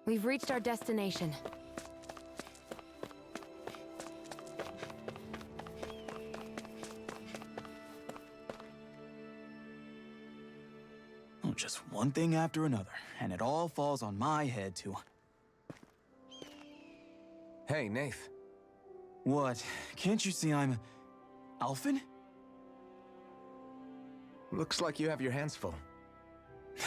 We've reached our destination. Oh, just one thing after another, and it all falls on my head to... Hey, Nath. What? Can't you see I'm... Alphen? Looks like you have your hands full.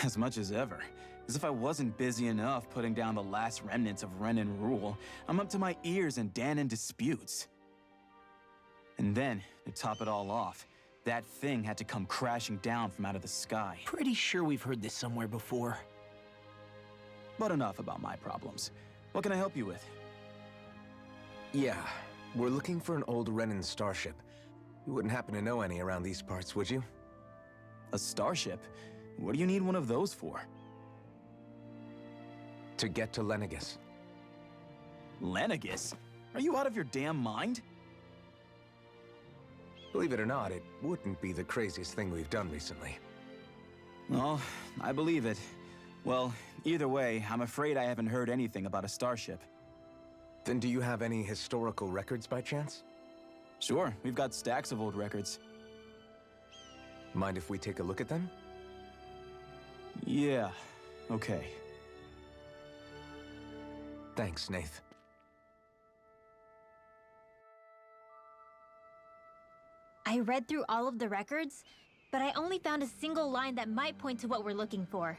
As much as ever. As if I wasn't busy enough putting down the last remnants of Renan rule, I'm up to my ears in Dahna disputes. And then, to top it all off, that thing had to come crashing down from out of the sky. Pretty sure we've heard this somewhere before. But enough about my problems. What can I help you with? Yeah, we're looking for an old Renan starship. You wouldn't happen to know any around these parts, would you? A starship? What do you need one of those for? To get to Lenegus. Lenegus? Are you out of your damn mind? Believe it or not, it wouldn't be the craziest thing we've done recently. Well, I believe it. Well, either way, I'm afraid I haven't heard anything about a starship. Then do you have any historical records by chance? Sure, we've got stacks of old records. Mind if we take a look at them? Yeah, okay. Thanks, Nath. I read through all of the records, but I only found a single line that might point to what we're looking for.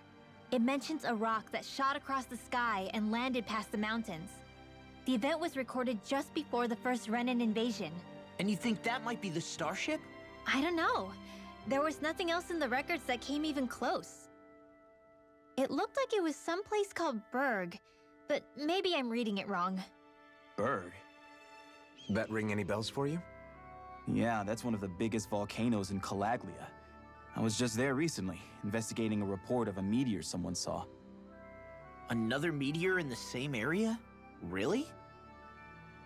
It mentions a rock that shot across the sky and landed past the mountains. The event was recorded just before the first Renan invasion. And you think that might be the starship? I don't know. There was nothing else in the records that came even close. It looked like it was someplace called Berg, but maybe I'm reading it wrong. Berg? That ring any bells for you? Yeah, that's one of the biggest volcanoes in Calaglia. I was just there recently, investigating a report of a meteor someone saw. Another meteor in the same area? Really?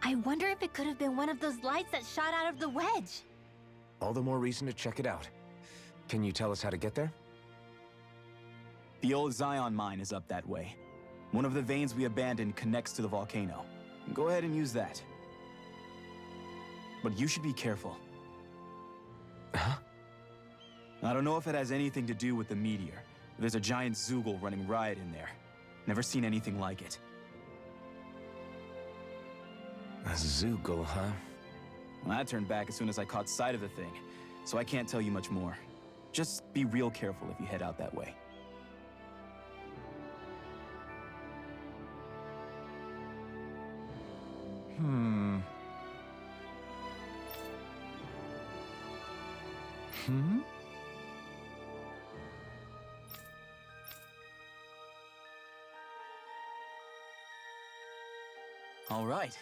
I wonder if it could have been one of those lights that shot out of the wedge. All the more reason to check it out. Can you tell us how to get there? The old Zion mine is up that way. One of the veins we abandoned connects to the volcano. Go ahead and use that. But you should be careful. Huh? I don't know if it has anything to do with the meteor. There's a giant Zoogle running riot in there. Never seen anything like it. A Zoogle, huh? Well, I turned back as soon as I caught sight of the thing, so I can't tell you much more. Just be real careful if you head out that way. Hmm. All right.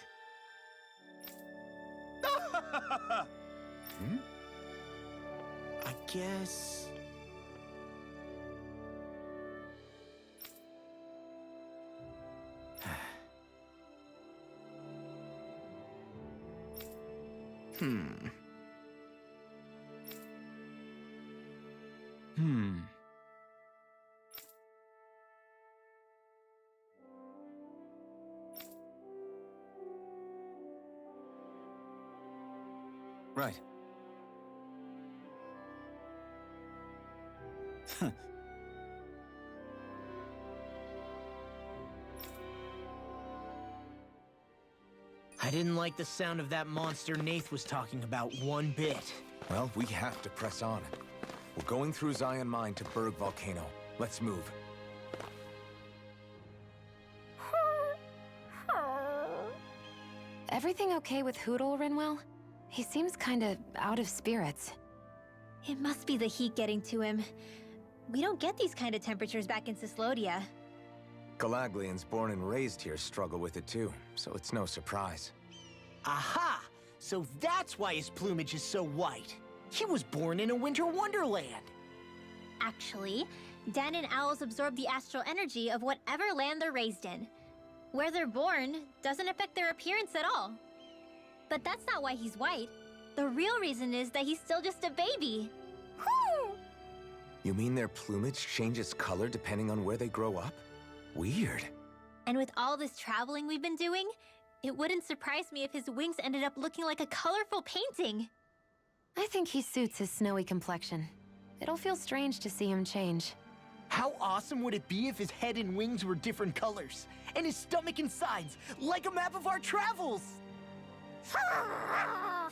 I guess... Right. I didn't like the sound of that monster Nath was talking about one bit. Well, we have to press on. We're going through Zion Mine to Berg Volcano. Let's move. Everything okay with Hootle, Rinwell? He seems kinda out of spirits. It must be the heat getting to him. We don't get these kind of temperatures back in Cislodia. Galaglians born and raised here struggle with it too, so it's no surprise. Aha! So that's why his plumage is so white. He was born in a winter wonderland. Actually, Dan and owls absorb the astral energy of whatever land they're raised in. Where they're born doesn't affect their appearance at all. But that's not why he's white. The real reason is that he's still just a baby. You mean their plumage changes color depending on where they grow up? Weird. And with all this traveling we've been doing, it wouldn't surprise me if his wings ended up looking like a colorful painting. I think he suits his snowy complexion. It'll feel strange to see him change. How awesome would it be if his head and wings were different colors? And his stomach and sides, like a map of our travels! Ow,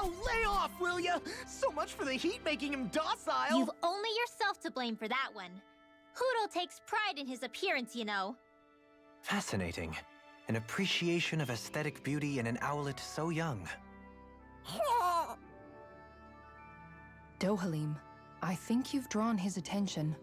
lay off, will ya? So much for the heat making him docile! You've only yourself to blame for that one. Hootle takes pride in his appearance, you know. Fascinating. An appreciation of aesthetic beauty in an owlet so young. Dohalim, I think you've drawn his attention.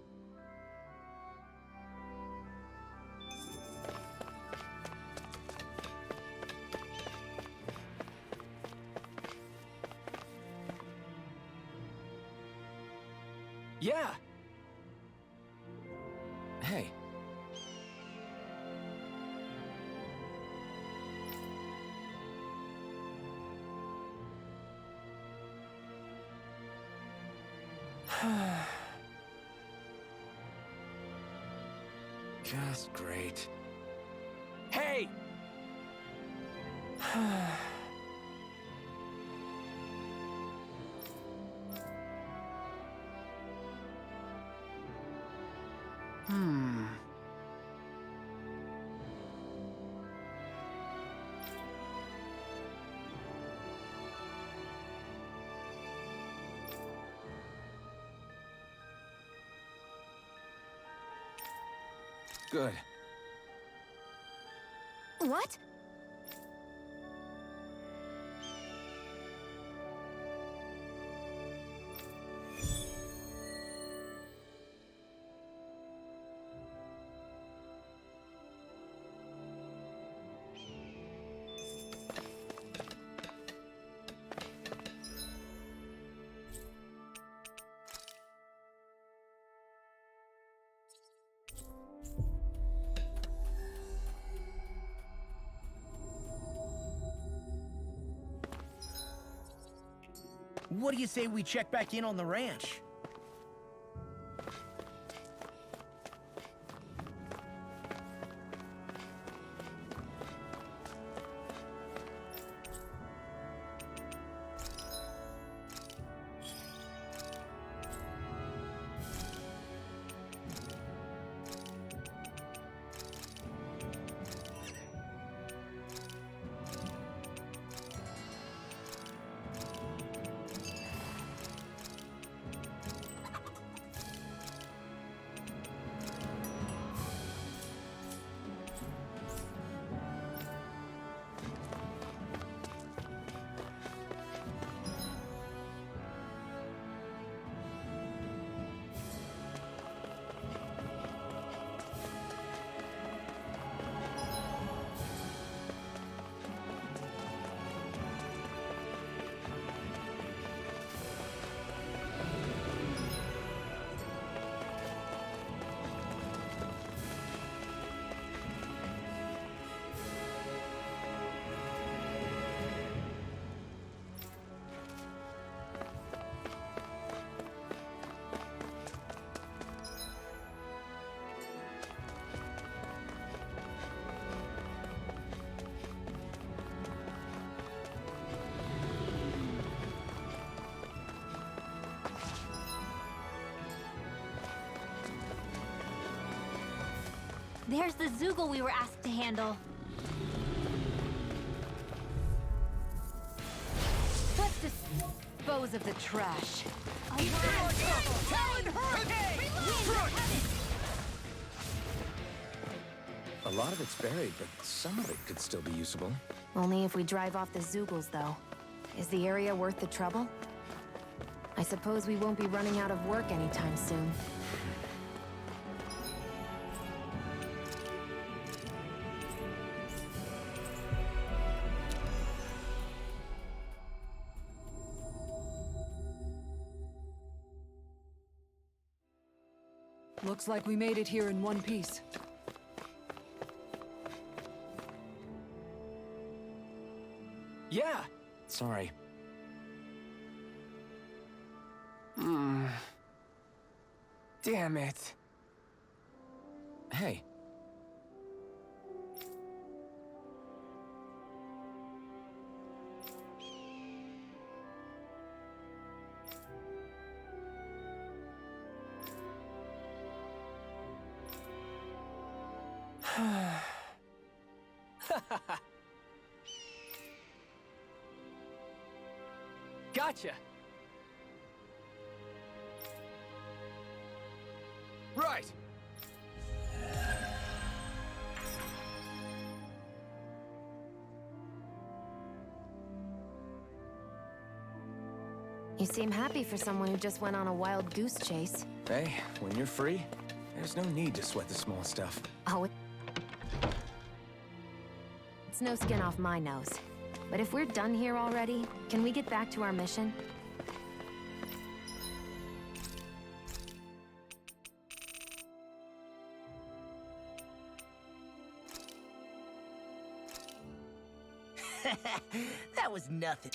Yeah! Hey. Just great. Hey! Good. What? What do you say we check back in on the ranch? There's the Zoogle we were asked to handle. Let's dispose of the trash. A lot of it's buried, but some of it could still be usable. Only if we drive off the Zoogles, though. Is the area worth the trouble? I suppose we won't be running out of work anytime soon. Looks like we made it here in one piece. Yeah! Sorry. Damn it. Hey. Gotcha! Right! You seem happy for someone who just went on a wild goose chase. Hey, when you're free, there's no need to sweat the small stuff. Oh, it's no skin off my nose. But if we're done here already, can we get back to our mission? That was nothing.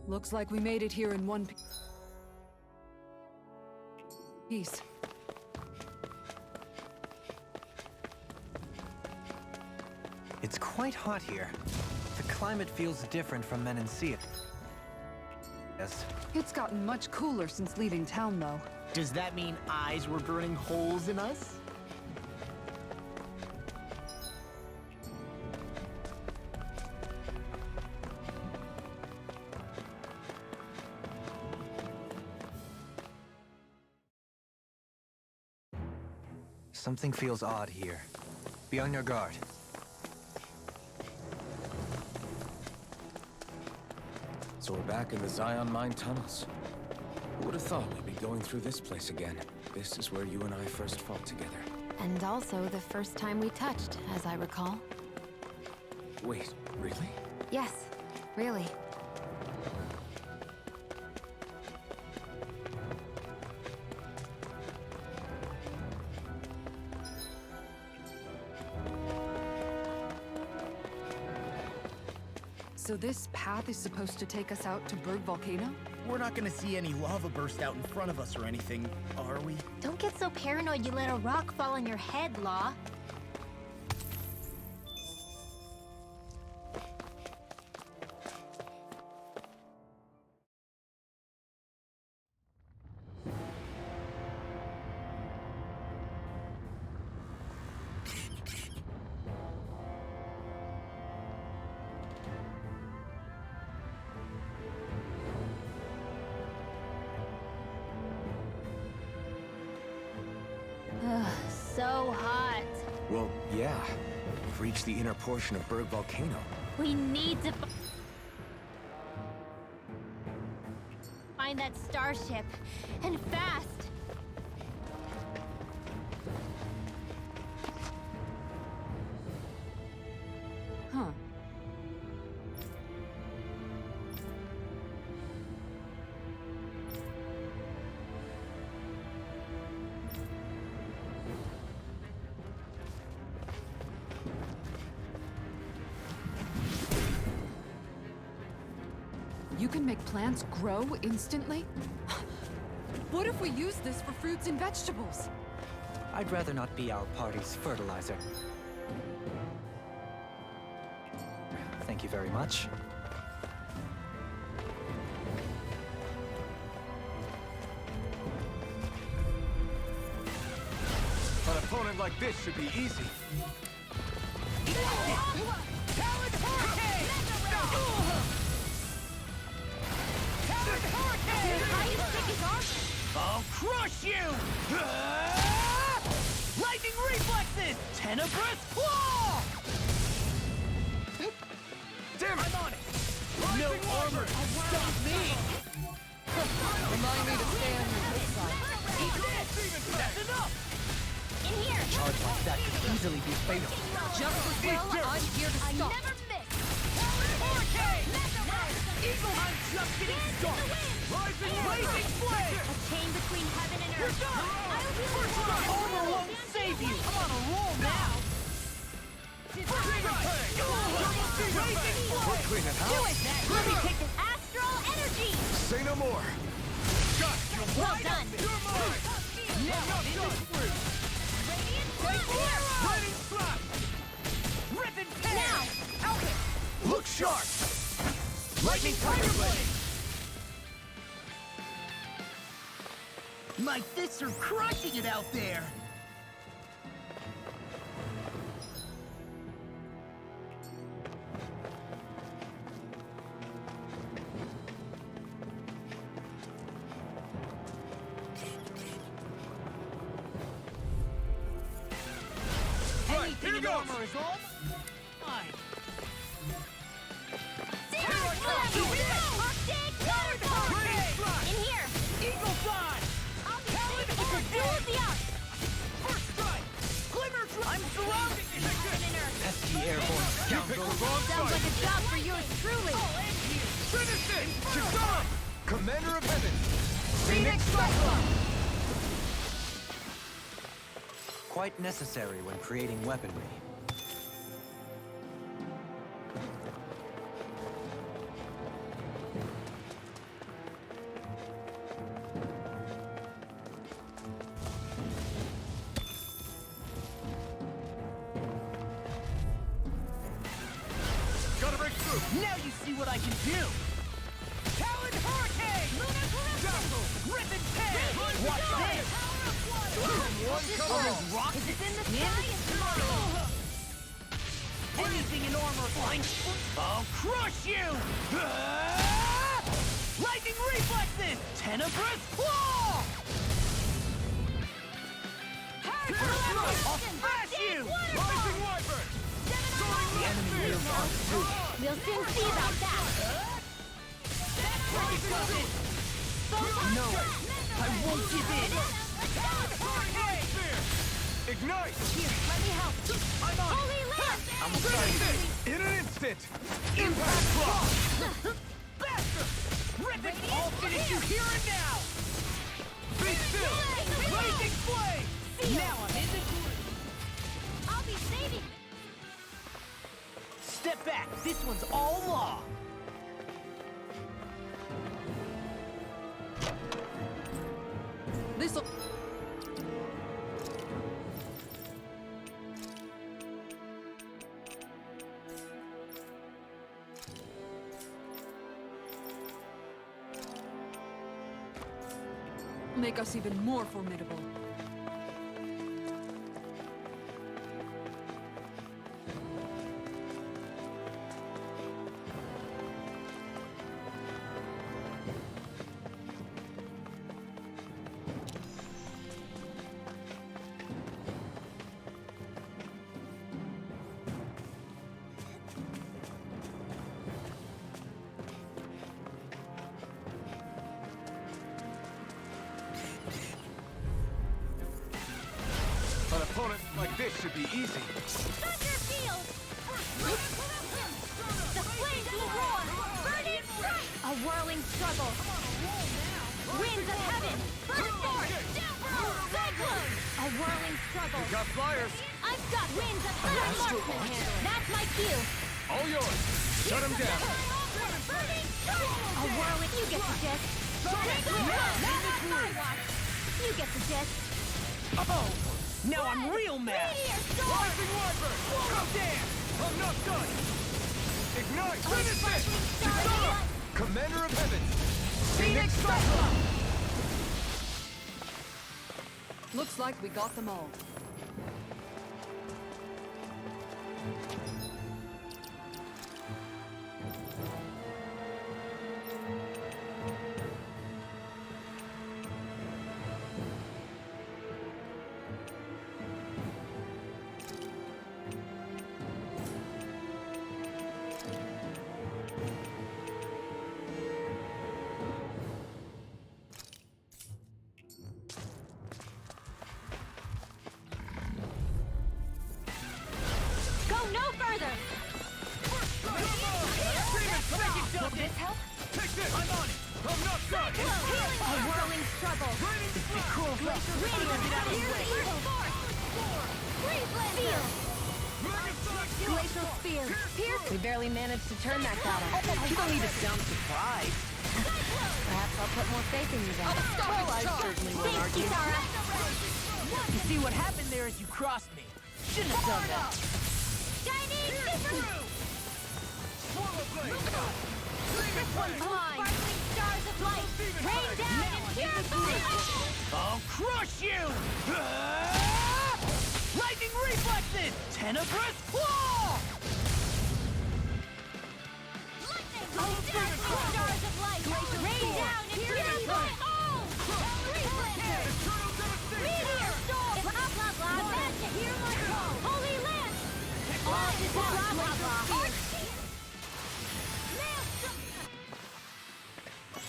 Looks like we made it here in one piece. It's quite hot here. The climate feels different from Menancia. Yes. It's gotten much cooler since leaving town, though. Does that mean eyes were burning holes in us? Something feels odd here. Be on your guard. So we're back in the Zion Mine tunnels. Who would have thought we'd be going through this place again? This is where you and I first fought together. And also the first time we touched, as I recall. Wait, really? Yes, really. So this path is supposed to take us out to Berg Volcano? We're not gonna see any lava burst out in front of us or anything, are we? Don't get so paranoid you let a rock fall on your head, Law. So hot. Well, yeah. We've reached the inner portion of Berg Volcano. We need to find that starship, and fast. Huh. You can make plants grow instantly? What if we use this for fruits and vegetables? I'd rather not be our party's fertilizer. Thank you very much. An opponent like this should be easy. I'll crush you! Lightning reflexes! Tenebrous claw! Damn it! I'm on it! No armor! Stop me! Remind me to stay on your good side. Eat this! That's enough! In here. Charge like that could easily be fatal. Just as well, I'm here to I stop. never miss. Hurricane! Eagle! I'm just getting started! Rising blazing flame! A chain between heaven and You're earth. done! I'll be First the try armor won't save you! I'm on a roll now! Blazing flame! We're cleaning Do house. it! Let me take this astro Say no more. Well done. You're mine. Now I'm in the fruit. Lightning slap. Rip and tear. Now. Out it. Look sharp. Lightning Tiger Blade. My fists are crushing it out there. Here goes. Armor is all mine. In here. Eagle Fly. First strike. Glimmer Drive. I'm surrounding you. Pesky airborne You picked the wrong Sounds like fight. a job for yours truly. Finish it. Shazam! Commander of Heaven. Phoenix Cyclone. quite necessary when creating weaponry. Gotta break through. Now you see what I can do! Talon Hurricane! Dazzle. Rip and tear! Watch this! One cover all. Rock is in the sky tomorrow! Anything in armor fine! I'll crush you! Lightning reflexes! Tenebrous claw! I'll smash you! Rising Wyvern. The enemy wheels on through. We'll soon see about that. No, I won't give in! Ignite. Here, let me help. I'm on Holy it! Lance! I'm starting this in an instant. Impact block! Bastard! Rip it! I'll finish you here and now! Be still. Blazing flame! Now I'm in the groove! I'll be saving. Step back! This one's all law! This'll... make us even more formidable. An opponent like this should be easy. Thunder field! The flames will roar! Burning strike! A whirling struggle! Winds of heaven! Burn forth! Cyclone! A whirling struggle! Got flyers. I've got winds of heaven! Marksman handle! That's my cue! All yours. Shut him down. A whirling... You get the gist! Not my watch! You get the gist! Oh! Now I'm real mad! Rising Wyvern. Go down! I'm not done. Ignite. Oh, Finish it. sparkling star Shazam! blood. Commander of Heaven. Phoenix Cyclone! Looks like we got them all. Go no further! Will this help? Take this. I'm on it. I'm not done. A whirling struggle! Cool. Get out of the way! Spear! Glacial spear! Pierce! We barely managed to turn that battle. You don't need to sound surprised. Perhaps I'll put more faith in you then. Well, I certainly won't Thanks, argue. Kitara. You see what happened there is you crossed me. Shouldn't have done that. Chinese super! Sparkling stars of light, rain down and purify! I'll crush you! Lightning reflexes! Tenebrous claw! Sparkling stars of light, rain down and purify all! Meteor storm! Blah blah blah, back to hear my call! Holy Lance! All is blah blah blah!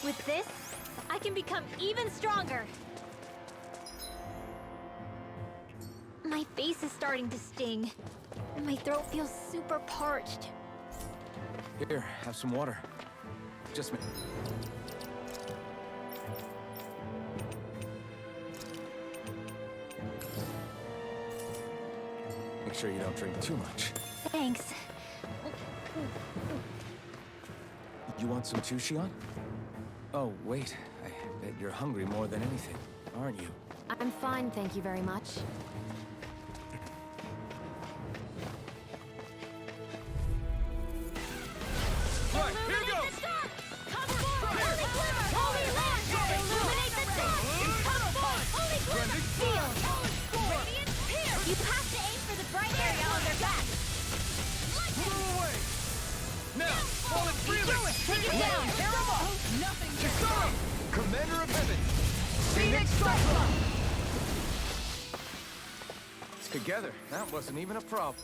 With this, I can become even stronger. My face is starting to sting, and my throat feels super parched. Here, have some water. Just make sure you don't drink too much. Thanks. You want some too, Shion? Oh, wait. I bet you're hungry more than anything, aren't you? I'm fine, thank you very much. Right, here goes! Come forward! Holy Glimmer! Holy Lance! Illuminate the dark! Come forward! Holy Glimmer! Shield! Radiant Pierce! You have to aim for the bright area on their back! Move away! Now, fall it freely! Take it down! Nothing Kisara! Commander of Heaven! Phoenix Cyclone! Together, that wasn't even a problem.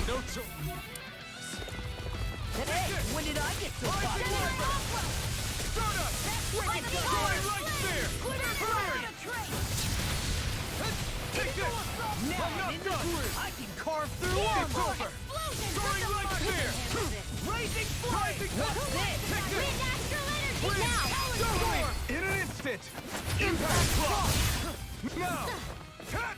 No choice. Hey, when did I get so far? Stardust! Wicked Going right there! Take this! Now I'm not I'm in the done! groove. I can carve through It's armor. over! Going right there! Raising flame. Take What's this? this! Wind astral energy Wind! now! Storm! In an instant! Impact block! Now! Cut!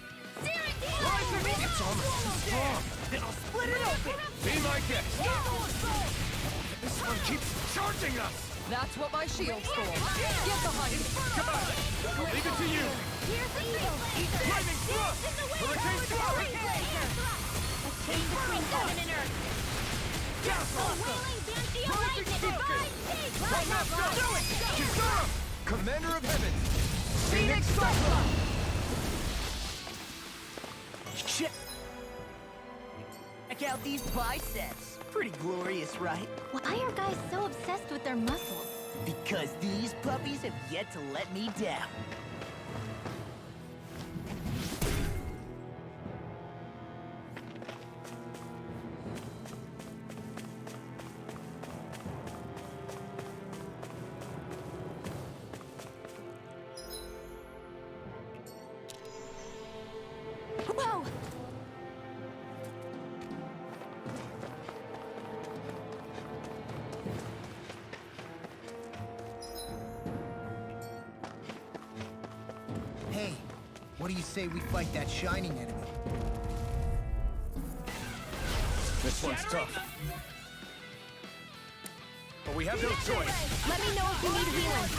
It's almost too strong. Then I'll split it open. Be my guest! This one keeps charging us! That's what my shield's for. Get behind me. Come on! I'll leave it to you! Here's the eagle! Lightning thrust! Hurricane thrust! A chain between heaven and earth! Wailing Banshee of lightning! Divine peace! I'm not done! Do it! Kisara! Commander of Heaven! Phoenix Cyclone. Check out these biceps. Pretty glorious, right? Why are guys so obsessed with their muscles? Because these puppies have yet to let me down. Whoa! Hey, what do you say we fight that shining enemy? This one's tough. But we have no choice. Let me know if you need healing.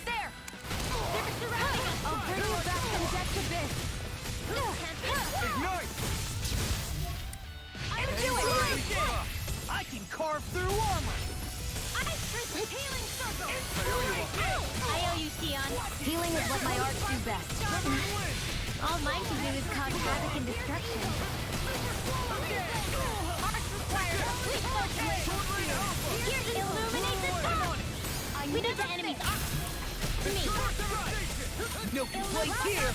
There! They're surrounding us! I'll bring you back from Death's Abyss. Ignite! I'm doing it! I can carve through armor. Ice Crystal Healing Circle! I owe you, Sion. Healing is what my arts do best. All mine can do is cause havoc and destruction. Arts require complete focus! Here's illuminate the dark! We need the enemy's arcs! To me! No complaints here.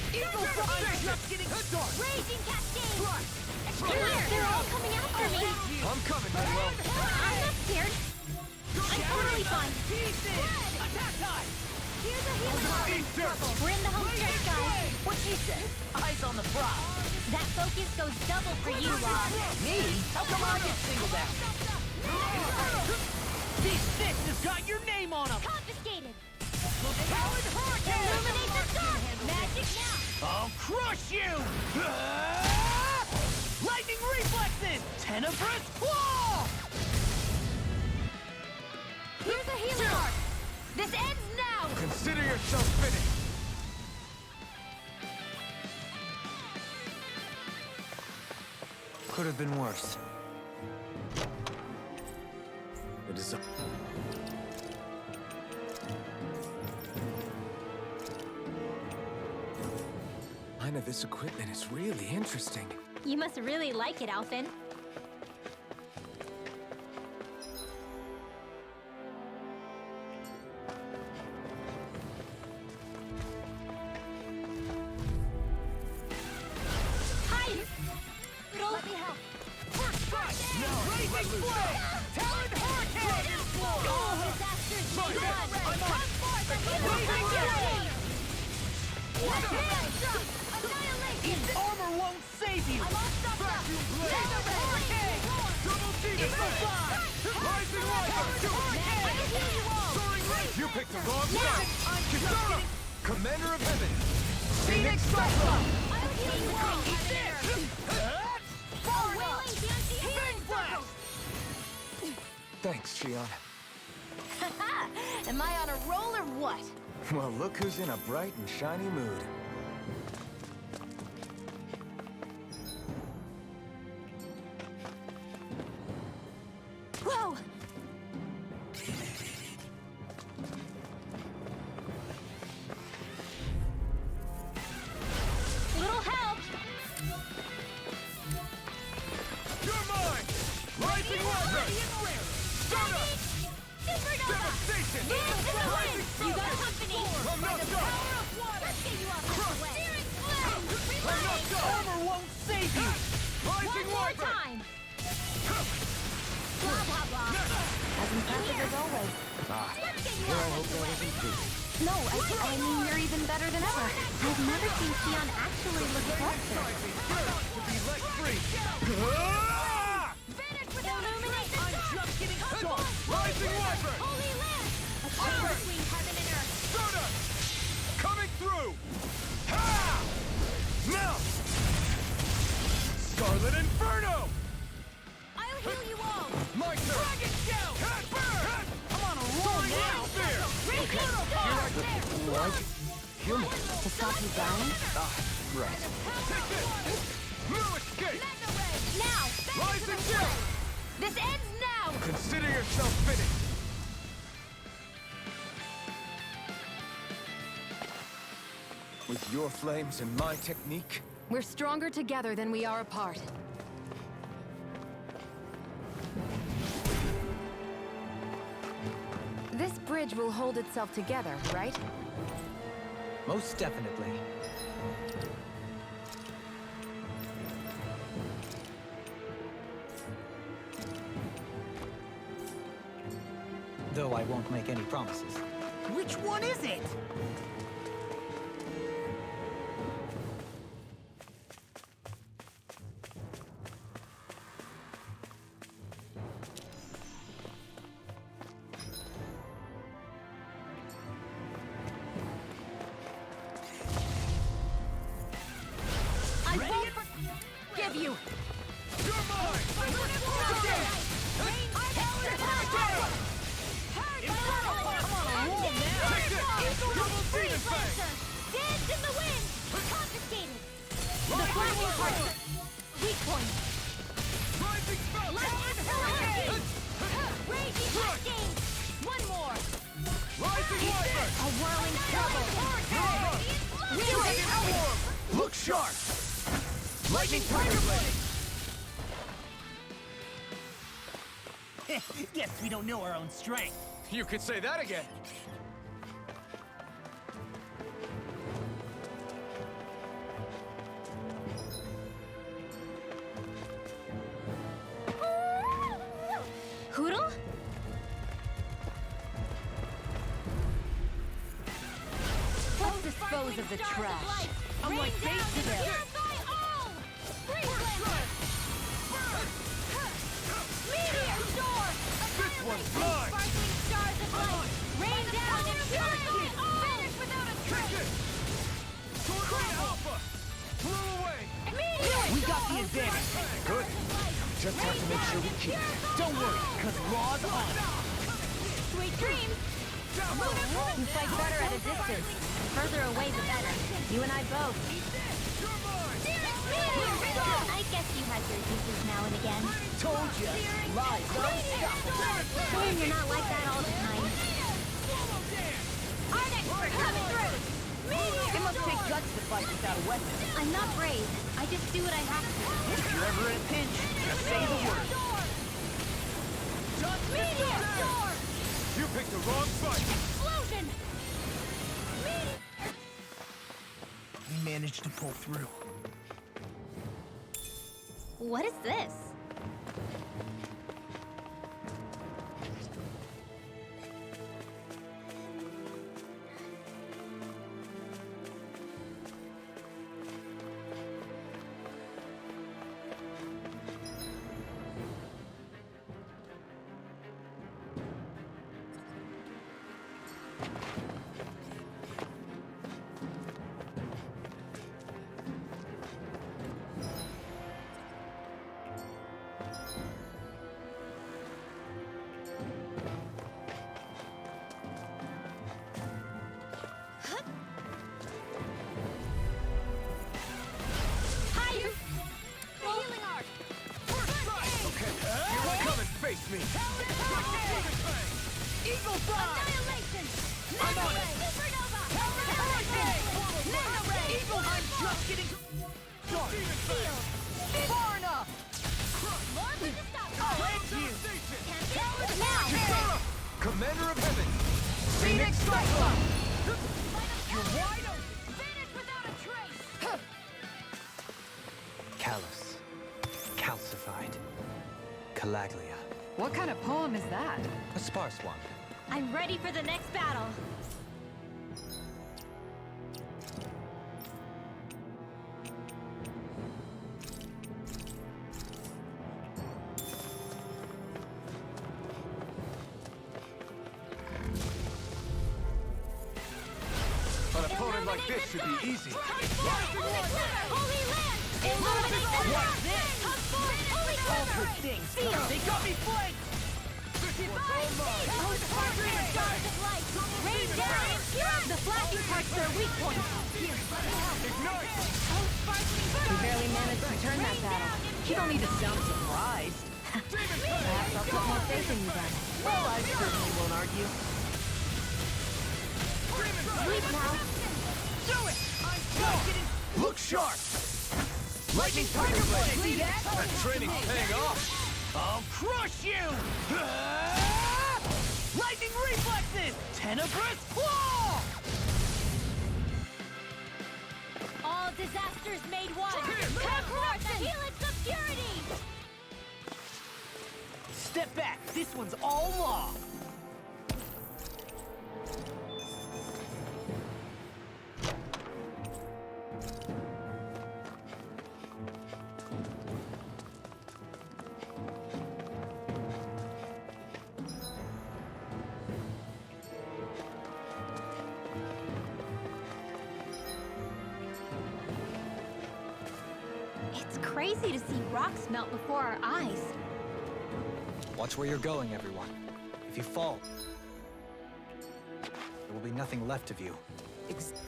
Eagle Fire just getting started. Raging Cascade! They're all coming after me! I'm coming, Manuel. I'm not scared. I'm totally fine. Attack time! Here's a healing heart. We're in the home stretch, guys. What's he say? Eyes on the prize. That focus goes double for you, Log. Me? How come I get singled out? These sticks has got your name on them! Confiscated. Powered hurricane! Illuminate the dark. Magic now. I'll crush you! Lightning reflexes! Tenebrous claw! Here's a healing heart. This ends now. Consider yourself finished. Could have been worse. It is None of this equipment is really interesting. You must really like it, Alphen. Hide! Let me help. First strike! Blazing blow! Talon hurricane! All disasters be done. I'm on. Come forth and heal Blazing the blow! Annihilation! His armor won't save you! I'm all stuffed up. Vacuum blade! Hurricane! Double demon fire! Rising rider! I can heal you all. Soaring race! You picked the wrong Now. side! Kisara! Commander of Heaven! Phoenix Cyclone! I'll heal you all. Eat this! Wailing Big blast! Thanks, Shion. Am I on a roll or what? Well, look who's in a bright and shiny mood. Whoa! Little help! You're mine! Rising Rider! Dahna! Supernova! Devastation! Dance in the wind! Rising You got Falcon! company! I'm not done! Power of water! Let's get you off this way! Steering flame! I'm not done! Armor won't save you! Rising One more Wyvern! time! Blah, blah, blah. As impressive as always. Ah, Let's get you here I off hope this that way! wasn't true. No, I mean, you're even better than ever. I've never seen Xion actually look flustered. To be let free! Illuminate the dark! Just getting started! Rising Wyvern! Holy Land! A chain between heaven and earth! Dahna! Coming through! Ha! Melt! Scarlet Inferno! I'll heal you all! My turn! Dragon Shout! Cat burn! I'm on a roll now! Spear! Raging storm! What? Human? To stop you dying? Right. Take this! No escape! Now! Rising Gem! This ends now! Consider yourself finished! With your flames and my technique, We're stronger together than we are apart. This bridge will hold itself together, right? Most definitely. Though I won't make any promises. Which one is it? I won't forgive you! you're mine! Dance in the wind! Confiscated! The flashing parts! Weak point! Rising Falcon! Lightning hurricane! Raging hurricane! One more! Rising Wyvern! A whirling trouble! Dragon Orb! Look sharp! Lightning Tiger Blade! Guess we don't know our own strength. You could say that again. Poodle? Let's dispose of the trash. I'm like base to them. Meteor storm! This one's mine! Sparkling stars of light! Rain down and purify all! Finish without a trace! Tornado Alpha! Blew away! Meteor We got the advantage. Good. Just have to make sure we keep it. Don't worry, because Raw's on it. Sweet dreams! You fight better at a distance. The further away, the better. You and I both. I guess you had your uses now and again. Told you. Raw's unstoppable. Shame you're not like that all the time. Our expert coming through! It must take guts to fight without a weapon. I'm not brave. I just do what I have to. If you're ever in a pinch, just say the word. Meteor storm! You picked the wrong fight! Explosion! We managed to pull through. What is this? Face me! Eagle Fly! Annihilation! I'm on it! Supernova! Eagle, I'm just getting started. Far enough! Thank you! Now! Commander of Heaven! Phoenix Cyclone! You're wide open! Finish without a trace! Callous. Calcified. Calaglia. What kind of poem is that? A sparse one. I'm ready for the next battle. An opponent like this should be easy. Holy land! Illuminate the What's this? Ultra things! They got me flanked! Rain down and pure! The flashing parts are weak points. Ignite! We barely managed to turn that battle. You don't need to sound surprised. Perhaps I'll put more faith in you then. Well, I certainly won't argue. Sleep now. Do it! I'm just getting... Look sharp! Lightning Tiger Blade! See that? That training's paying off! I'll crush you! Lightning reflexes! Tenebrous claw! All disasters made one. Conquer the helix of purity. Step back. This one's all law. It's crazy to see rocks melt before our eyes. Watch where you're going, everyone. If you fall, there will be nothing left of you. Exactly.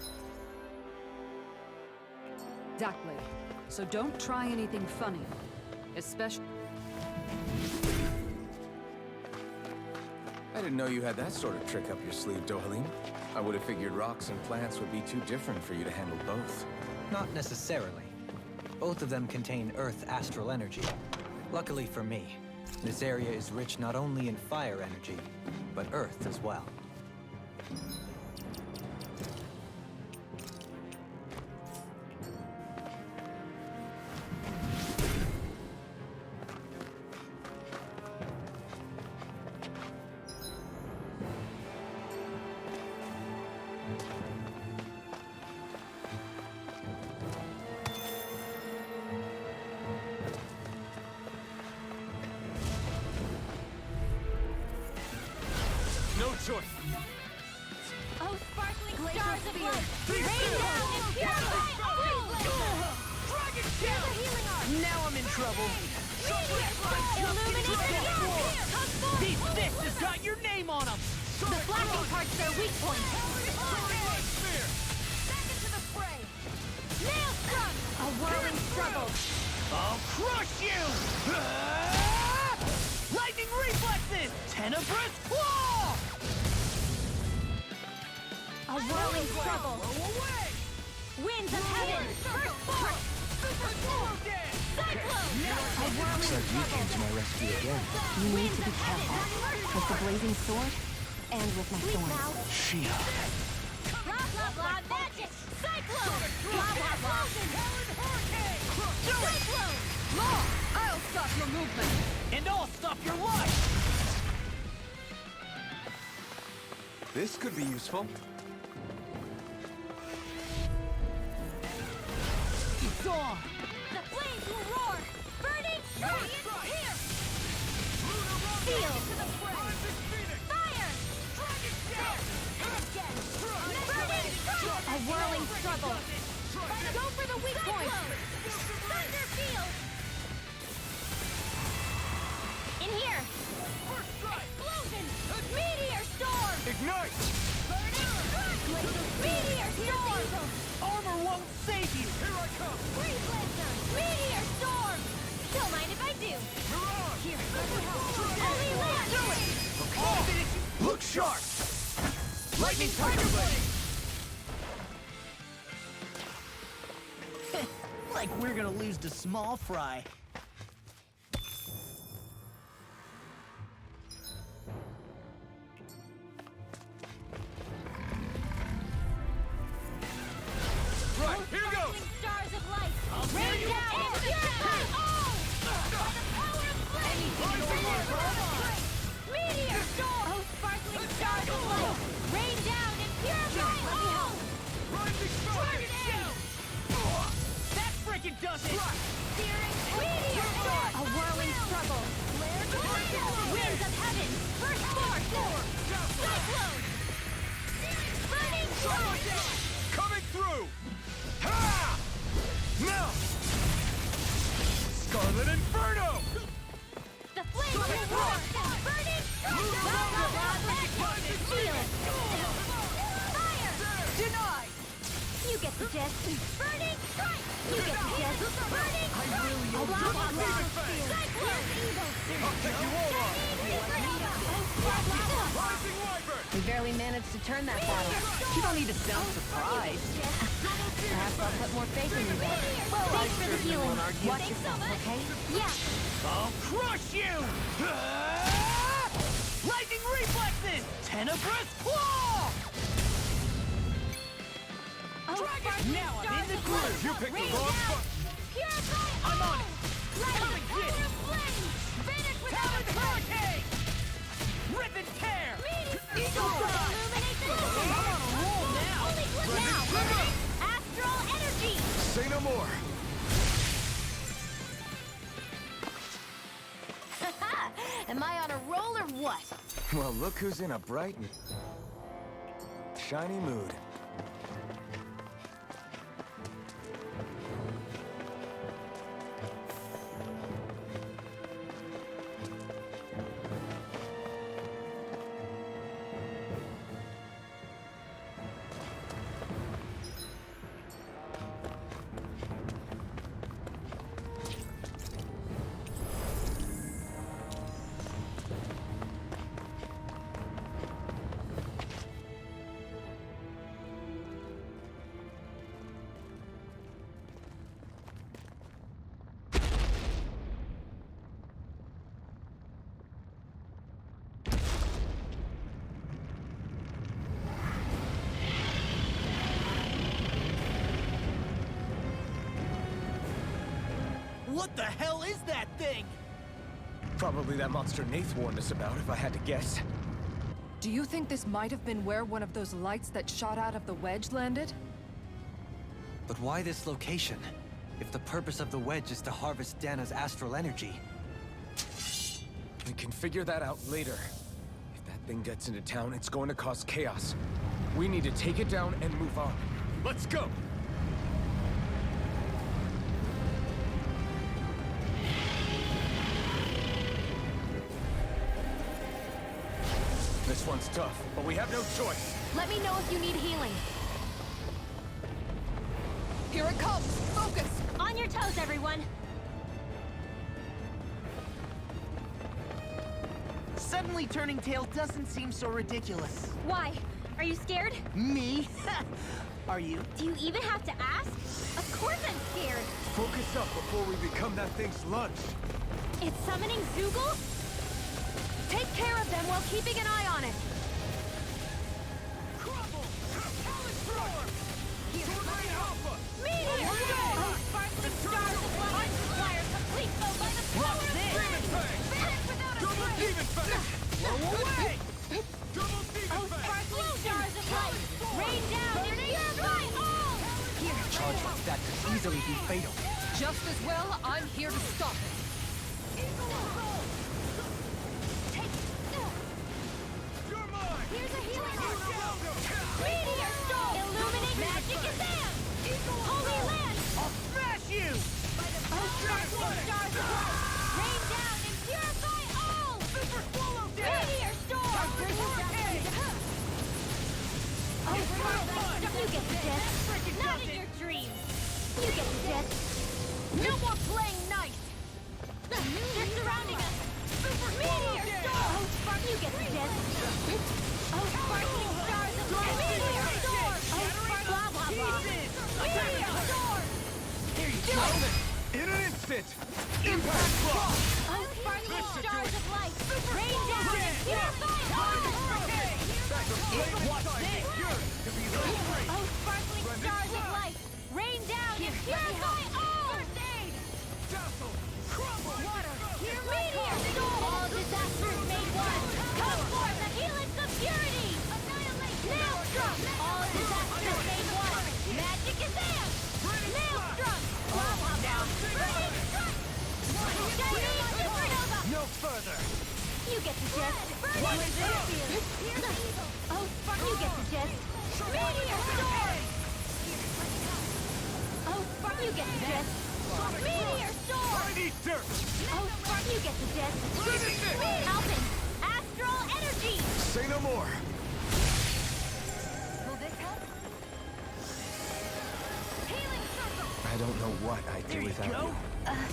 So don't try anything funny. Especially... I didn't know you had that sort of trick up your sleeve, Dohalim. I would have figured rocks and plants would be too different for you to handle both. Not necessarily. Both of them contain Earth astral energy. Luckily for me, this area is rich not only in fire energy, but Earth as well. sword! Oh, sparkling stars of light! Rain down and purify all! Dragon Here's kill! a healing arm! Now I'm in trouble. Illuminate the dark! Come forth! These fists has got your name on them. The flashing part's their weak point! Back into the fray. Nail strike! A whirling struggle! I'll crush you! Lightning reflexes! Tenebrous claw! A whirling struggle! Winds of heaven! First force! Super slow dance! Cyclone! A whirling Looks like you came to my rescue again. You need to be careful. With the blazing sword, and with my thorns. Shia. Blah blah blah magic! Cyclone! Blah blah blah! Cyclone! Law! I'll stop your movement! And I'll stop your life! This could be useful. It's on! The flames will roar! Burning strike! Here! Steel! Fire! Burning strike! A whirling struggle! Go for the weak point! Thunder field! In here! Explosion! Meteor storm! Ignite! Burning strike! Meteor storm! Armor won't save you! Here I come! Freeze blaster! Meteor storm! Don't mind if I do. Here, let me help. Holy land! Do it! Look sharp! Lightning Tiger Blade! Like we're gonna lose to small fry. Right, here goes! Stars of light! Rain down and purify all! By the power of flame! Meteor storm! Oh, sparkling stars of light! Rain down and purify all! Tornado! That frickin' does it! Meteor storm! A whirling struggle! Winds of heaven! First force! Cyclone! Burning strike! Coming through! Ha! Now! Scarlet Inferno! The flames will roar! Burning magic! Shield! Fire! Denied! You get the gist. Burning strike! You get the gist. Burning strike! Blah, blah, blah. Cyclone! I'll take you all on! Blah, blah, blah. Rising Wyvern! We barely managed to turn that battle. You don't need to sound surprised. Perhaps I'll put more faith in you then. Thanks for the healing. Watch yourself, okay? Yeah. I'll crush you! Lightning reflexes! Tenebrous claw! Oh, sparkling Now I'm in the stars of groove. light. You picked the Rain wrong down. button. Purify I'm on all. it. Light Come the and power get it. of flame. Finish without Talon a Hurricane! Rip and tear! Eagle illuminate the system. I'm on a roll now! Only click now. Astral energy. Say no more! Am I on a roll or what? Well, look who's in a bright and shiny mood. What the hell is that thing? Probably that monster Nath warned us about, if I had to guess. Do you think this might have been where one of those lights that shot out of the wedge landed? But why this location? If the purpose of the wedge is to harvest Dahna's astral energy. We can figure that out later. If that thing gets into town, it's going to cause chaos. We need to take it down and move on. Let's go! This one's tough, but we have no choice. Let me know if you need healing. Here it comes! Focus! On your toes, everyone! Suddenly turning tail doesn't seem so ridiculous. Why? Are you scared? Me? Are you? Do you even have to ask? Of course I'm scared! Focus up before we become that thing's lunch. It's summoning Zoogles? Take care of them while keeping an eye on it. Meteor storm! Oh, sparkling stars of light! Fire complete foe by the power of flame! Vanish without a trace! Blow away! Oh, sparkling stars of light! Rain down and purify all! A charge like that could easily be fatal. Just as well, I'm here to stop it. Here's a healing Meteor storm! Illuminate magic Gazam! Holy land! I'll smash you! Oh, sparkling stars of light! Rain down and purify all! Super swallow death! Meteor storm! Oh, sparkling stars! You get the death! Not in your dreams! You get the death! No more playing nice! They're surrounding us! Meteor storm! Oh, spark! You get the death! Oh, sparkling stars of light! Meteor storm! Oh, spark! Blah, blah, blah! Meteor storm! Here you go! In an instant! Impact block! Oh, sparkling stars of light! Rain down and purify all! Watch this! Oh, sparkling stars of light! Rain down and purify all! First aid! Water! Meteor storm! All disasters made one! Come forth the helix of purity! Maelstrom! All disasters made one! Magic Gazam! Maelstrom! Blah, blah, blah! Burning strike! Chinese supernova! No further! You get the gist! Burning sphere! Oh, spark! You get the gist! Meteor storm! Oh, spark! You get the gist! Meteor storm! I need dirt! Oh, spark! You get the gist! Alpin! Astral energy! Say no more! Will this help? Healing circle! I don't know what I'd do without you.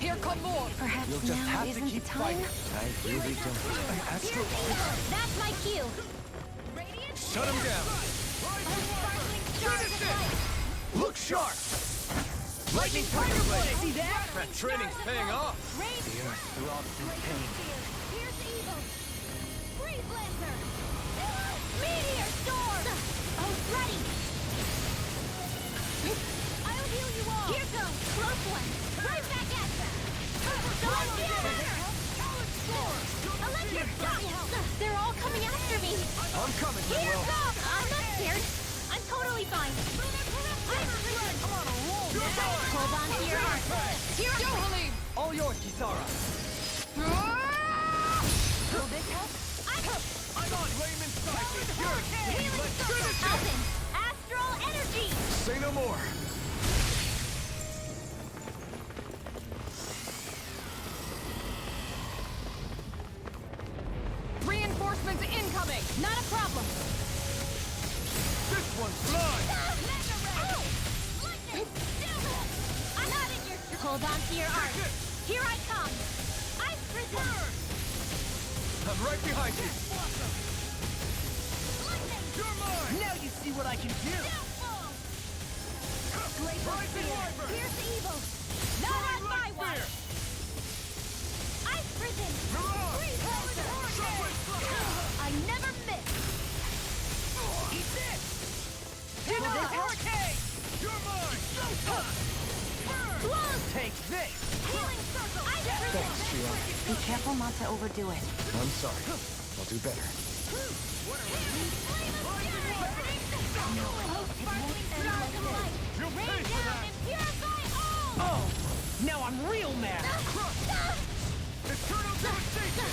Here come more! Perhaps You'll just now have to isn't the keep time? fighting. I really don't. Astro, That's my cue! shut him down! Oh, sparkling stars of light! Look sharp! Lightning tiger blade! See that? That training's paying off! Rain The earth throbs in pain. Here's evil! Freeze Lancer! Meteor storm! Oh, bloody! I'll heal you all! Here goes! Close one! Right back at ya! Storm Damage! Electric shock! They're all coming after me! I'm coming, Here Manuel! come! I'm not scared! I'm totally fine! I'm on a roll! Hold on to your heart! Here I go, Halim! All yours, Kisara. Will this help? I'm on Layman's side with yours! Healing circle! Alpin! Astral energy! Say no more! Reinforcements incoming! Not a problem! This one's mine! I'm not in your... Hold on to your art! Here I come! Ice Prison! I'm right behind you! You're mine! Now you see what I can do! Here's the evil! Not on my watch! Ice Prison! Freeze Lancer! I never miss! Eat this! Will this help? You're mine! Close! Take this! Healing circle! Ice Prison! Thanks, Sheila. Be careful not to overdo it. I'm sorry. I'll do better. Oh, sparkling stars of light! Rain down and purify all! Oh! Now I'm real mad! Eternal devastation!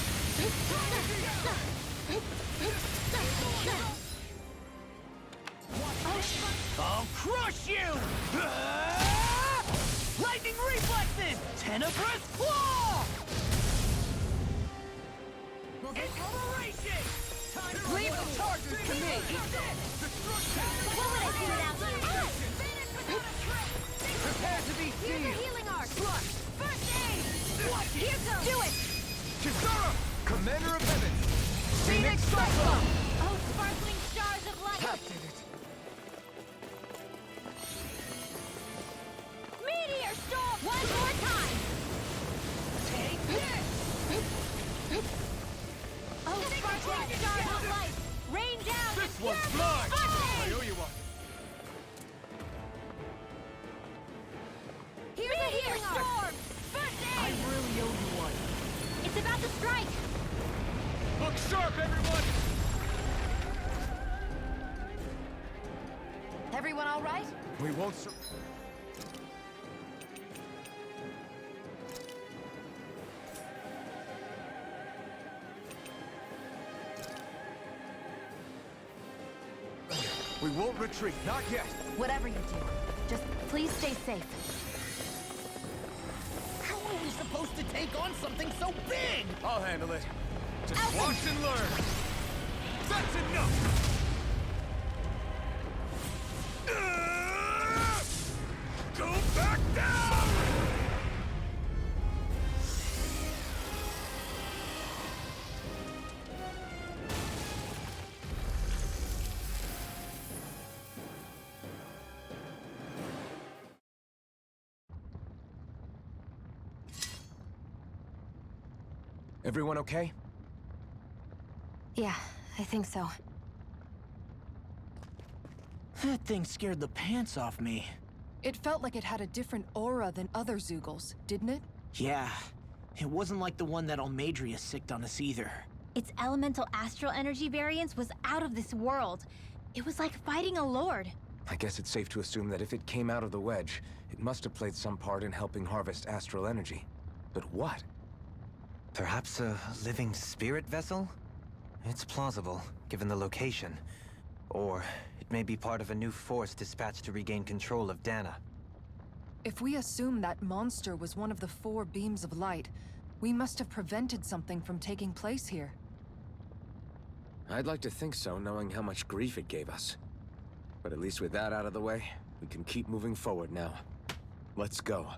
I'll crush you! Lightning reflexes! Tenebrous claw! Inspiration! Leave the charges to me! What would I do without you? Prepare to be Here's sealed! a healing arc! First aid! What? Here goes! Do it! Kizara! Commander of Heaven! Phoenix Cyclone! Oh, sparkling stars of light! Meteor storm! One more time! Take this! Oh, sparkling stars of light! Rain down! This and one's pure mine! first I aid! owe you one. Here's a healing arc! First I aid! really owe you one. It's about to strike! Look sharp, everyone! Everyone all right? We won't We won't retreat, not yet. Whatever you do, just please stay safe. How are we supposed to take on something so big? I'll handle it. Just watch and learn. That's enough! Go back down! Everyone okay? Yeah, I think so. That thing scared the pants off me. It felt like it had a different aura than other Zeugles, didn't it? Yeah, it wasn't like the one that Almadria sicked on us either. Its elemental astral energy variance was out of this world. It was like fighting a lord. I guess it's safe to assume that if it came out of the wedge, it must have played some part in helping harvest astral energy. But what? Perhaps a living spirit vessel? It's plausible, given the location. Or it may be part of a new force dispatched to regain control of Dahna. If we assume that monster was one of the 4 beams of light, we must have prevented something from taking place here. I'd like to think so, knowing how much grief it gave us. But at least with that out of the way, we can keep moving forward now. Let's go.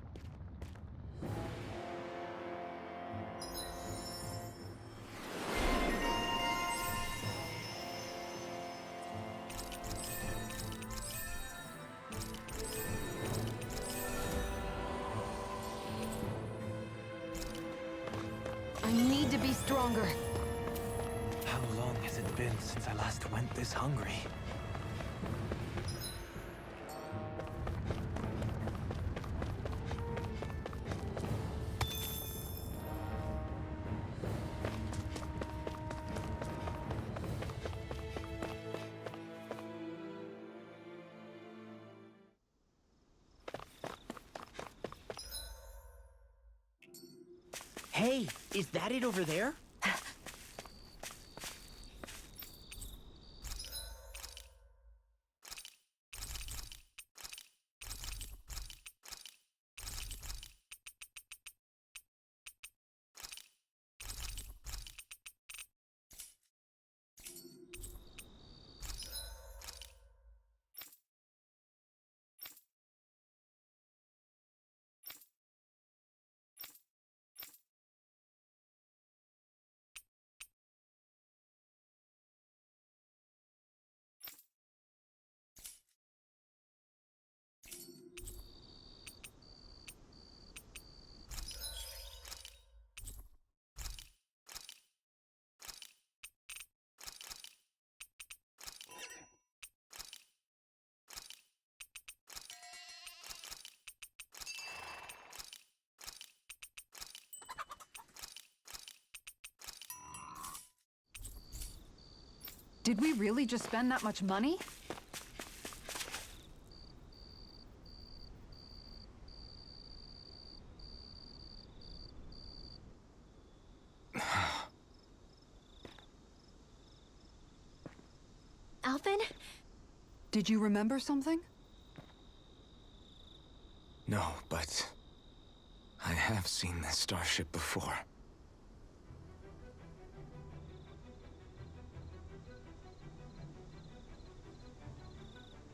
I need to be stronger. How long has it been since I last went this hungry? Hey, is that it over there? Did we really just spend that much money? Alvin? Did you remember something? have seen this starship before.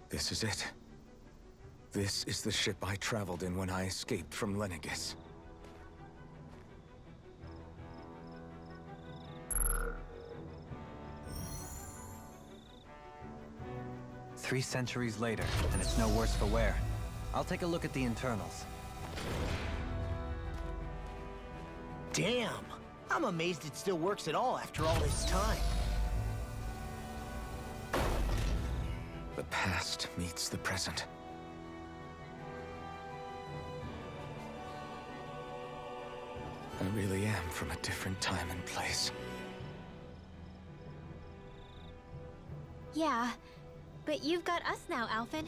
This is it. This is the ship I traveled in when I escaped from Lenegis. Three centuries later, and it's no worse for wear. I'll take a look at the internals. Damn! I'm amazed it still works at all after all this time. The past meets the present. I really am from a different time and place. Yeah, but you've got us now, Alphen.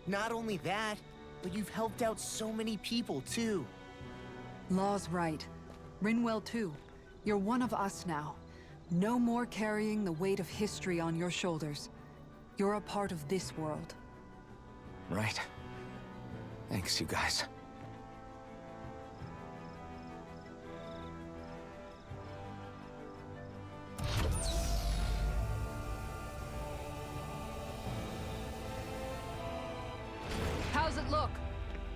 Not only that, but you've helped out so many people, too. Law's right. Rinwell too. You're one of us now. No more carrying the weight of history on your shoulders. You're a part of this world. Right. Thanks, you guys. How's it look?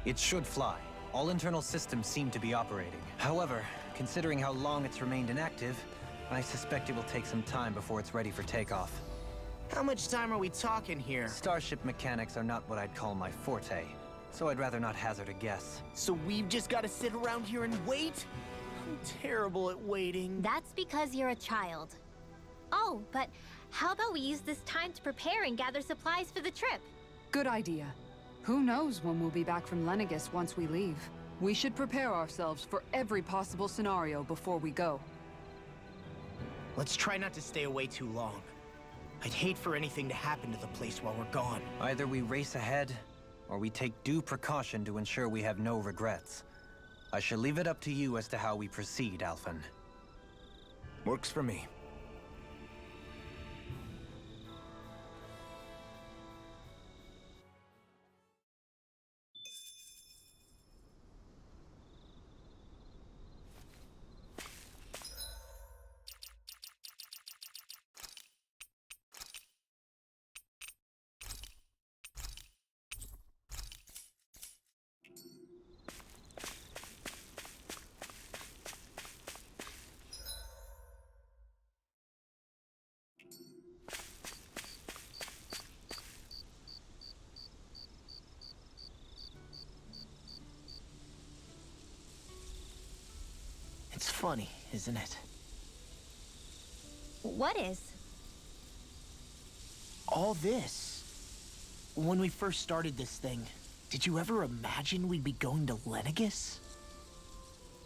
It should fly. All internal systems seem to be operating. However, considering how long it's remained inactive, I suspect it will take some time before it's ready for takeoff. How much time are we talking here? Starship mechanics are not what I'd call my forte, so I'd rather not hazard a guess. So we've just got to sit around here and wait? I'm terrible at waiting. That's because you're a child. Oh, but how about we use this time to prepare and gather supplies for the trip? Good idea. Who knows when we'll be back from Lenegis once we leave. We should prepare ourselves for every possible scenario before we go. Let's try not to stay away too long. I'd hate for anything to happen to the place while we're gone. Either we race ahead, or we take due precaution to ensure we have no regrets. I shall leave it up to you as to how we proceed, Alphen. Works for me. It's funny, isn't it? What is? All this. When we first started this thing, did you ever imagine we'd be going to Lenegis?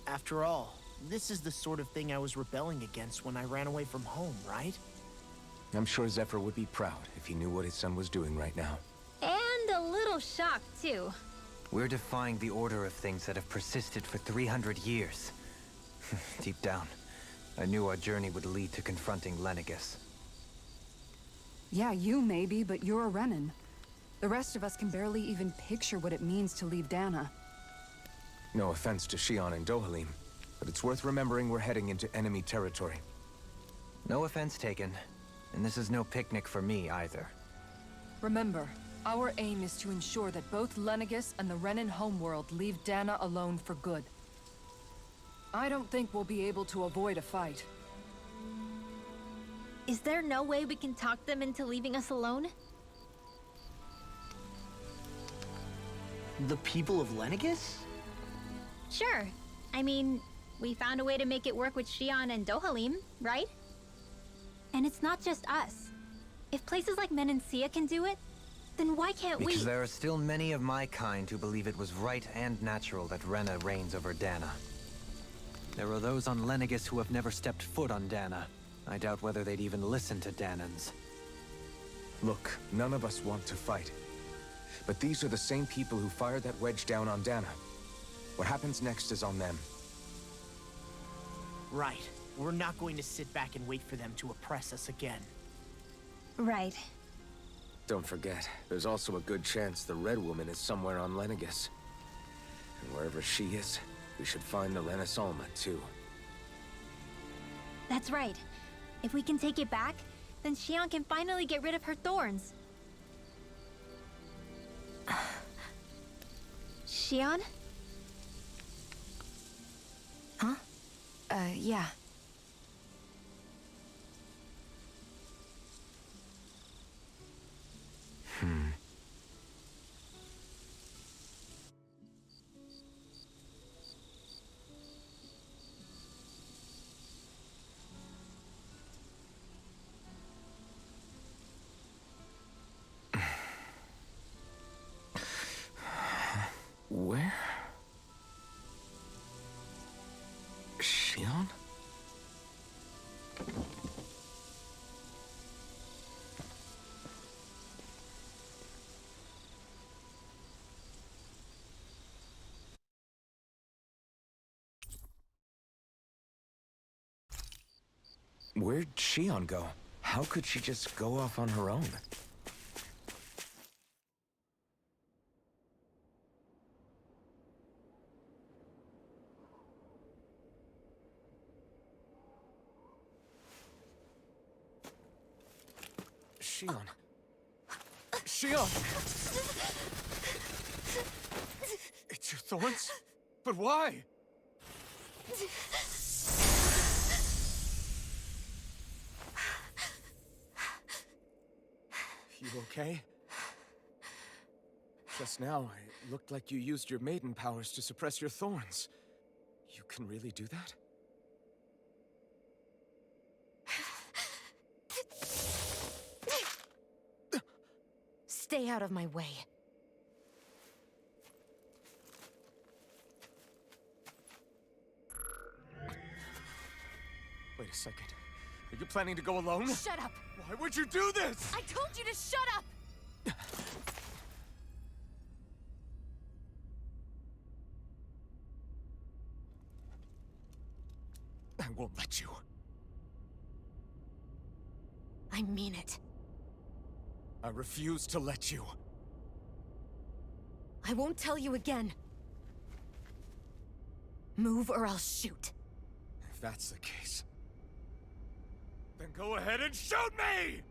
After all, this is the sort of thing I was rebelling against when I ran away from home, right? I'm sure Zephyr would be proud if he knew what his son was doing right now. And a little shocked, too. We're defying the order of things that have persisted for 300 years. Deep down, I knew our journey would lead to confronting Lenegis. Yeah, you maybe, but you're a Renan. The rest of us can barely even picture what it means to leave Dahna. No offense to Shion and Dohalim, but it's worth remembering we're heading into enemy territory. No offense taken, and this is no picnic for me either. Remember, our aim is to ensure that both Lenegis and the Renan homeworld leave Dahna alone for good. I don't think we'll be able to avoid a fight. Is there no way we can talk them into leaving us alone? The people of Lenegis? Sure. I mean, we found a way to make it work with Shion and Dohalim, right? And it's not just us. If places like Menancia can do it, then why can't we? Because there are still many of my kind who believe it was right and natural that Rena reigns over Dahna. There are those on Lenegis who have never stepped foot on Dahna. I doubt whether they'd even listen to Dahnans. Look, none of us want to fight. But these are the same people who fired that wedge down on Dahna. What happens next is on them. Right. We're not going to sit back and wait for them to oppress us again. Right. Don't forget, there's also a good chance the Red Woman is somewhere on Lenegis. And wherever she is, We should find the Renaissance too. That's right. If we can take it back, then Xion can finally get rid of her thorns. Xion? Huh? Yeah. Where? Xion? Where'd Xion go? How could she just go off on her own? Xion. Xion! It's your thorns? But why? You okay? Just now, it looked like you used your maiden powers to suppress your thorns. You can really do that? Stay out of my way. Wait a second. Are you planning to go alone? Shut up! Why would you do this? I told you to shut up! I won't let you. I mean it. I refuse to let you. I won't tell you again. Move or I'll shoot. If that's the case, then go ahead and shoot me!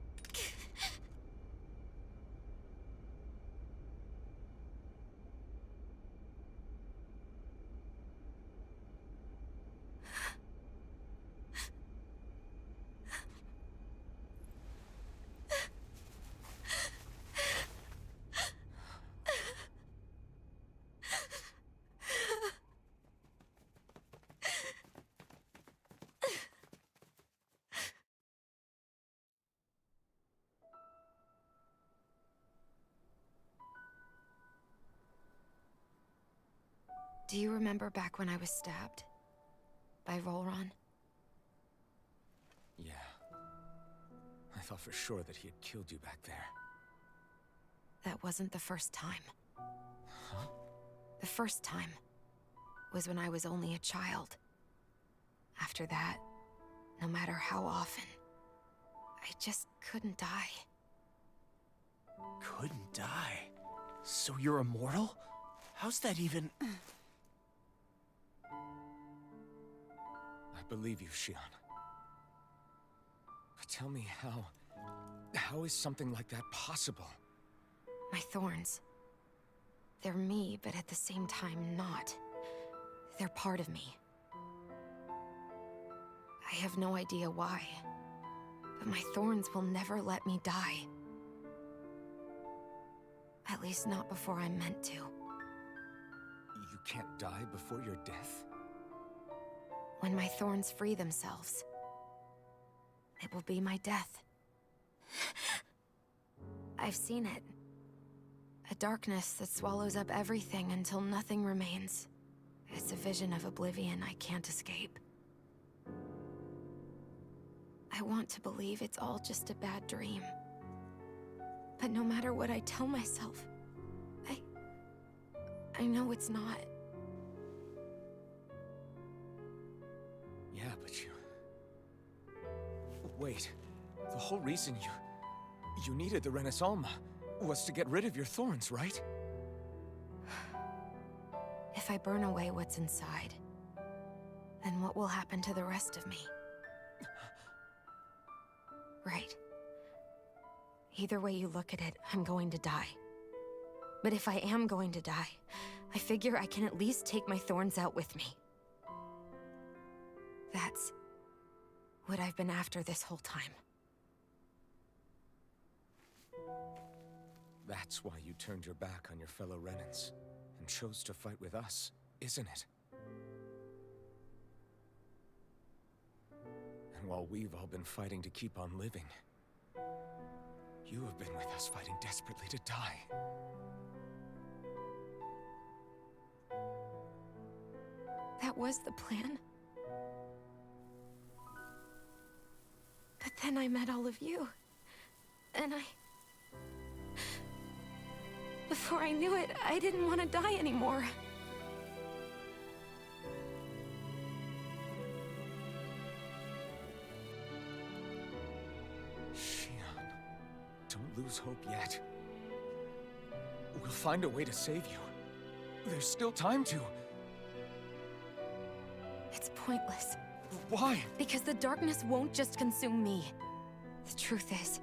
Do you remember back when I was stabbed? By Volron? Yeah. I thought for sure that he had killed you back there. That wasn't the first time. Huh? The first time was when I was only a child. After that, no matter how often, I just couldn't die. Couldn't die? So you're immortal? How's that even... I believe you, Xion. But tell me how is something like that possible? My thorns. They're me, but at the same time not. They're part of me. I have no idea why, but my thorns will never let me die. At least not before I'm meant to. You can't die before your death? When my thorns free themselves, it will be my death. I've seen it. A darkness that swallows up everything until nothing remains. It's a vision of oblivion I can't escape. I want to believe it's all just a bad dream. But no matter what I tell myself, I know it's not. Yeah, but you... Wait. The whole reason you needed the Renaissance was to get rid of your thorns, right? If I burn away what's inside, then what will happen to the rest of me? Right. Either way you look at it, I'm going to die. But if I am going to die, I figure I can at least take my thorns out with me. That's what I've been after this whole time. That's why you turned your back on your fellow Renans and chose to fight with us, isn't it? And while we've all been fighting to keep on living, you have been with us fighting desperately to die. That was the plan. But then I met all of you. And before I knew it, I didn't want to die anymore. Shion, don't lose hope yet. We'll find a way to save you. There's still time to. It's pointless. Why? Because the darkness won't just consume me. The truth is,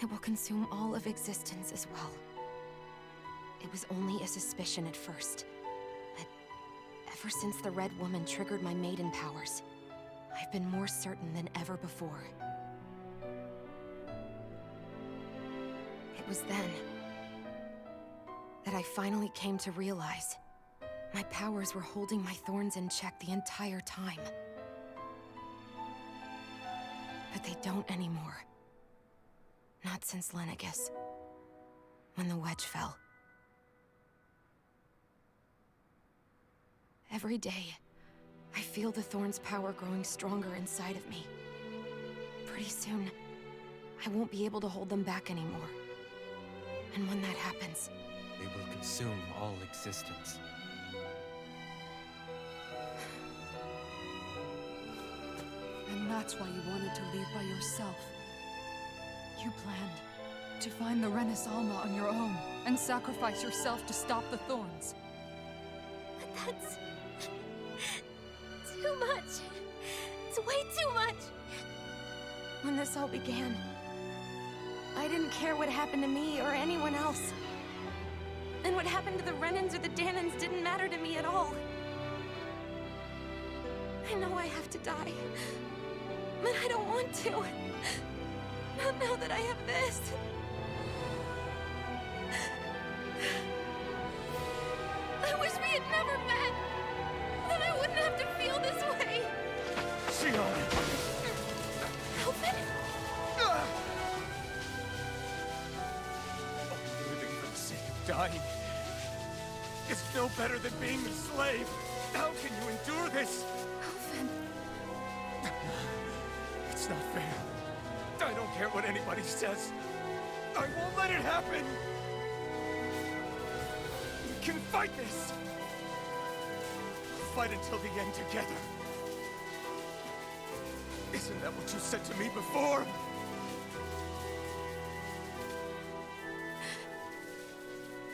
it will consume all of existence as well. It was only a suspicion at first, but ever since the Red Woman triggered my maiden powers, I've been more certain than ever before. It was then that I finally came to realize my powers were holding my thorns in check the entire time. But they don't anymore. Not since Lenegis, when the wedge fell. Every day, I feel the thorn's power growing stronger inside of me. Pretty soon, I won't be able to hold them back anymore. And when that happens, They will consume all existence. And that's why you wanted to leave by yourself. You planned to find the Renis Alma on your own and sacrifice yourself to stop the thorns. But that's too much. It's way too much. when this all began, I didn't care what happened to me or anyone else. And what happened to the Renans or the Dahnans didn't matter to me at all. I know I have to die, but I don't want to. Not now that I have this. I wish we had never met. Then I wouldn't have to feel this way. Shion! Alvin? Living for the sake of dying is no better than being a slave. How can you endure this? Alvin. It's not fair. I don't care what anybody says. I won't let it happen. We can fight this. Fight until the end together. Isn't that what you said to me before?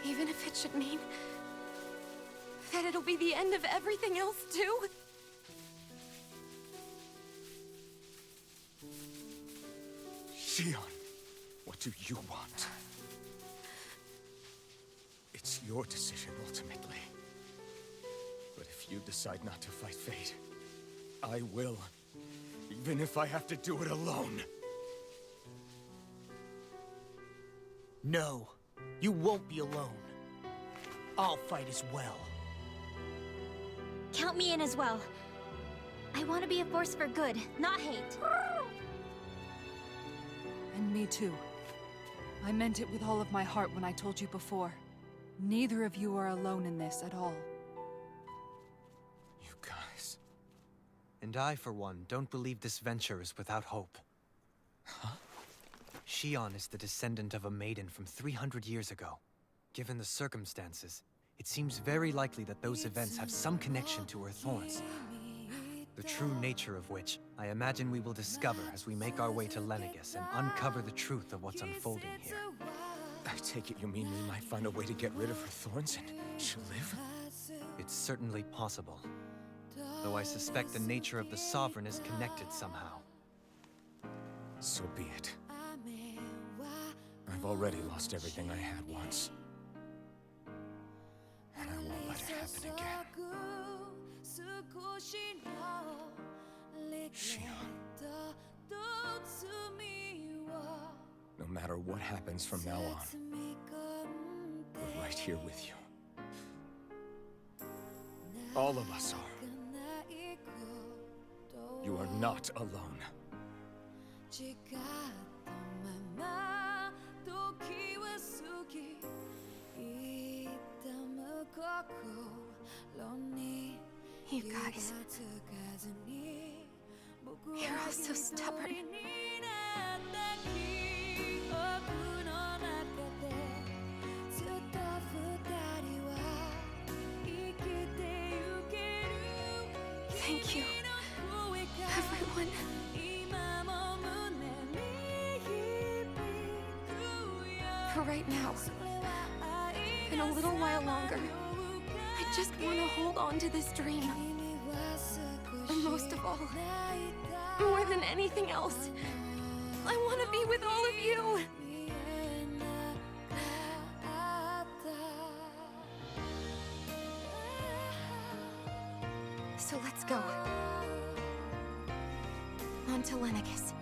Even if it should mean that it'll be the end of everything else, too? Shion, what do you want? It's your decision, ultimately. But if you decide not to fight fate, I will. Even if I have to do it alone. No, you won't be alone. I'll fight as well. Count me in as well. I want to be a force for good, not hate. And me too. I meant it with all of my heart when I told you before. Neither of you are alone in this at all. You guys... And I, for one, don't believe this venture is without hope. Huh? Shion is the descendant of a maiden from 300 years ago. Given the circumstances, it seems very likely that those events have some connection to her thorns. The true nature of which, I imagine we will discover as we make our way to Lenegis and uncover the truth of what's unfolding here. I take it you mean we might find a way to get rid of her thorns and she'll live? It's certainly possible. Though I suspect the nature of the Sovereign is connected somehow. So be it. I've already lost everything I had once. And I won't let it happen again. Shion. No matter what happens from now on, we're right here with you. All of us are. You are not alone. You guys. You're all so stubborn. Thank you, everyone. For right now, and a little while longer, I just want to hold on to this dream. And most of all, more than anything else, I want to be with all of you. So let's go. On to Lenegis.